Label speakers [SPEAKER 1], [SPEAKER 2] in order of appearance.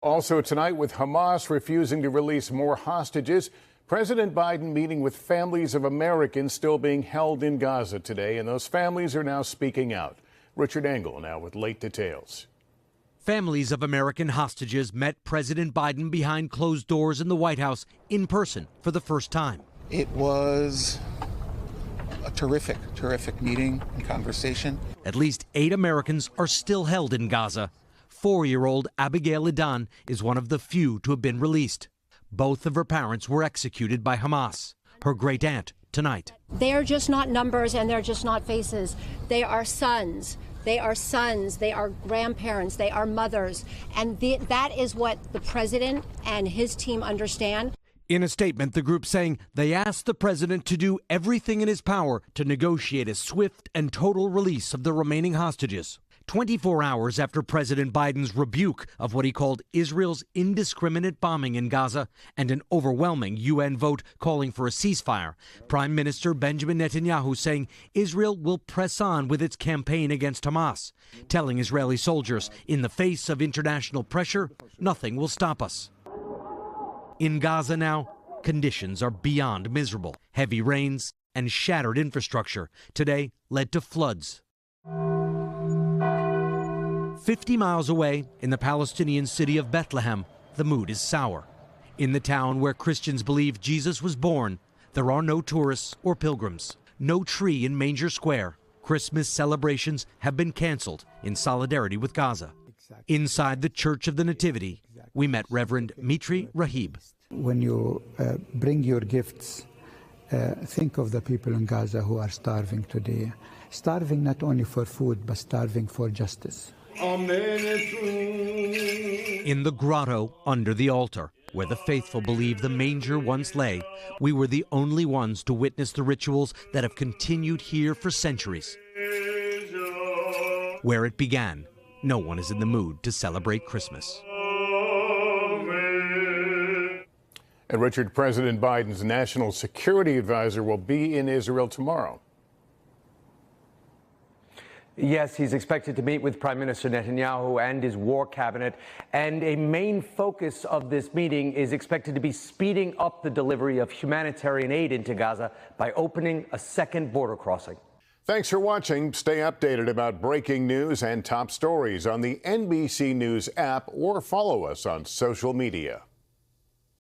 [SPEAKER 1] Also tonight, with Hamas refusing to release more hostages, President Biden meeting with families of Americans still being held in Gaza today, and those families are now speaking out. Richard Engel now with late details.
[SPEAKER 2] Families of American hostages met President Biden behind closed doors in the White House in person for the first time.
[SPEAKER 3] It was a terrific meeting and conversation.
[SPEAKER 2] At least 8 Americans are still held in Gaza. 4-year-old Abigail Idan is one of the few to have been released. Both of her parents were executed by Hamas. Her great aunt tonight.
[SPEAKER 4] They are just not numbers and they're just not faces. They are sons. They are sons. They are grandparents. They are mothers. And that is what the president and his team understand.
[SPEAKER 2] In a statement, the group saying they asked the president to do everything in his power to negotiate a swift and total release of the remaining hostages. 24 hours after President Biden's rebuke of what he called Israel's indiscriminate bombing in Gaza and an overwhelming UN vote calling for a ceasefire, Prime Minister Benjamin Netanyahu saying Israel will press on with its campaign against Hamas, telling Israeli soldiers, in the face of international pressure, nothing will stop us. In Gaza now, conditions are beyond miserable. Heavy rains and shattered infrastructure today led to floods. 50 miles away, in the Palestinian city of Bethlehem, the mood is sour. In the town where Christians believe Jesus was born, there are no tourists or pilgrims, no tree in Manger Square. Christmas celebrations have been canceled in solidarity with Gaza. Inside the Church of the Nativity, we met Reverend Mitri Rahib.
[SPEAKER 5] When you bring your gifts, think of the people in Gaza who are starving today. Starving not only for food, but starving for justice.
[SPEAKER 2] In the grotto under the altar, where the faithful believe the manger once lay, we were the only ones to witness the rituals that have continued here for centuries. Where it began, no one is in the mood to celebrate Christmas.
[SPEAKER 1] And Richard, President Biden's national security advisor will be in Israel tomorrow.
[SPEAKER 6] Yes, he's expected to meet with Prime Minister Netanyahu and his war cabinet. And a main focus of this meeting is expected to be speeding up the delivery of humanitarian aid into Gaza by opening a second border crossing.
[SPEAKER 1] Thanks for watching. Stay updated about breaking news and top stories on the NBC News app or follow us on social media.